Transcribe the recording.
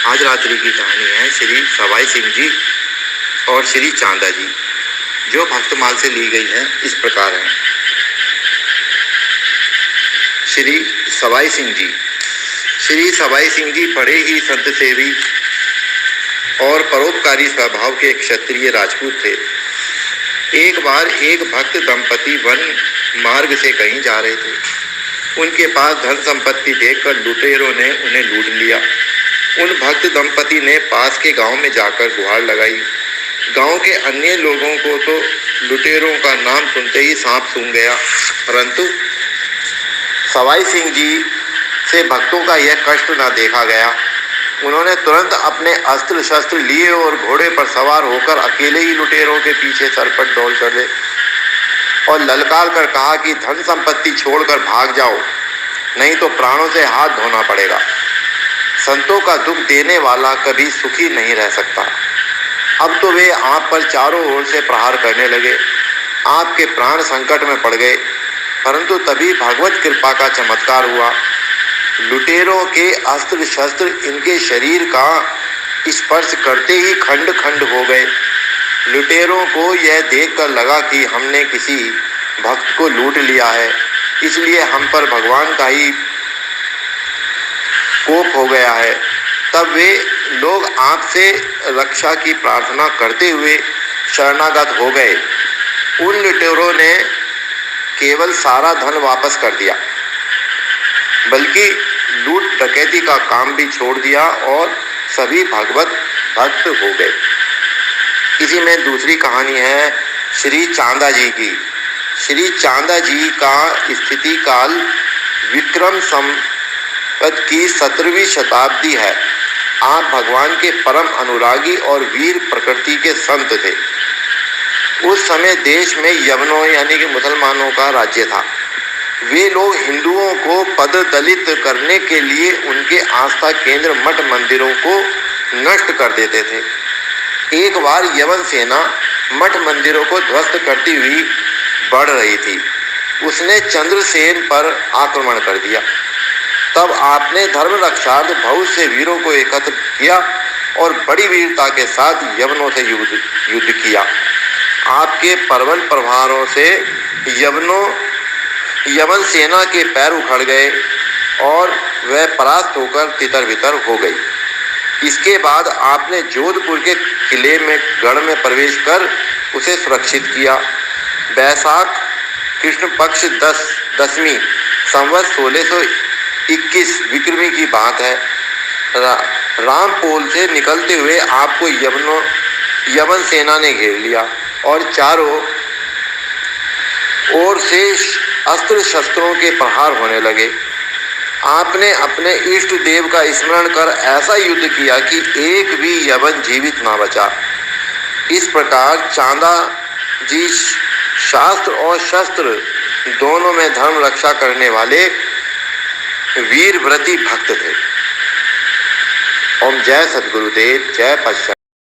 आज रात्रि की कहानी है श्री सवाई सिंह जी और श्री चांदा जी, जो भक्तमाल से ली गई है। इस प्रकार है। श्री सवाई सिंह जी। श्री सवाई सिंह जी बड़े ही संत सेवी और परोपकारी स्वभाव के क्षत्रिय राजपूत थे। एक बार एक भक्त दंपति वन मार्ग से कहीं जा रहे थे। उनके पास धन संपत्ति देखकर लुटेरों ने उन्हें लूट लिया। उन भक्त दंपति ने पास के गांव में जाकर गुहार लगाई। गांव के अन्य लोगों को तो लुटेरों का नाम सुनते ही सांप सूंघ गया, परंतु सवाई सिंह जी से भक्तों का यह कष्ट न देखा गया। उन्होंने तुरंत अपने अस्त्र शस्त्र लिए और घोड़े पर सवार होकर अकेले ही लुटेरों के पीछे सरपट दौड़ चले और ललकार कर कहा कि धन संपत्ति छोड़कर भाग जाओ, नहीं तो प्राणों से हाथ धोना पड़ेगा। संतों का दुख देने वाला कभी सुखी नहीं रह सकता। अब तो वे आप पर चारों ओर से प्रहार करने लगे। आपके प्राण संकट में पड़ गए, परंतु तभी भगवत कृपा का चमत्कार हुआ। लुटेरों के अस्त्र शस्त्र इनके शरीर का स्पर्श करते ही खंड खंड हो गए। लुटेरों को यह देखकर लगा कि हमने किसी भक्त को लूट लिया है, इसलिए हम पर भगवान का ही कोप हो गया है। तब वे लोग आपसे रक्षा की प्रार्थना करते हुए शरणागत हो गए। उन लुटेरों ने केवल सारा धन वापस कर दिया, बल्कि लूट डकैती का काम भी छोड़ दिया और सभी भगवत भक्त हो गए। इसी में दूसरी कहानी है श्री चांदा जी की। श्री चांदा जी का स्थिति काल विक्रम संवत की 17वीं शताब्दी है। आप भगवान के परम अनुरागी और वीर प्रकृति के संत थे। उस समय देश में यवनों यानी कि मुसलमानों का राज्य था। वे लोग हिंदुओं को पद दलित करने के लिए उनके आस्था केंद्र मठ मंदिरों को नष्ट कर देते थे। एक बार यवन सेना मठ मंदिरों को ध्वस्त करती हुई बढ़ रही थी। उसने चंद्रसेन पर आक्रमण कर दिया। तब आपने धर्म रक्षार्थ बहुत से वीरों को एकत्र किया और बड़ी वीरता के साथ यवनों से युद्ध किया। आपके प्रबल प्रहारों से यवन सेना के पैर उखड़ गए और वह परास्त होकर तितर बितर हो गई। इसके बाद आपने जोधपुर के किले में गढ़ में प्रवेश कर उसे सुरक्षित किया। बैसाख कृष्ण पक्ष 10वीं संवत 1621 विक्रमी की बात है। रामपोल से निकलते हुए आपको यवन सेना ने घेर लिया और चारों ओर से अस्त्र शस्त्रों के प्रहार होने लगे। आपने अपने इष्ट देव का स्मरण कर ऐसा युद्ध किया कि एक भी यवन जीवित ना बचा। इस प्रकार चांदा जी शास्त्र और शस्त्र दोनों में धर्म रक्षा करने वाले वीर व्रती भक्त थे। ओम जय सद्गुरुदेव, जय पश्चात।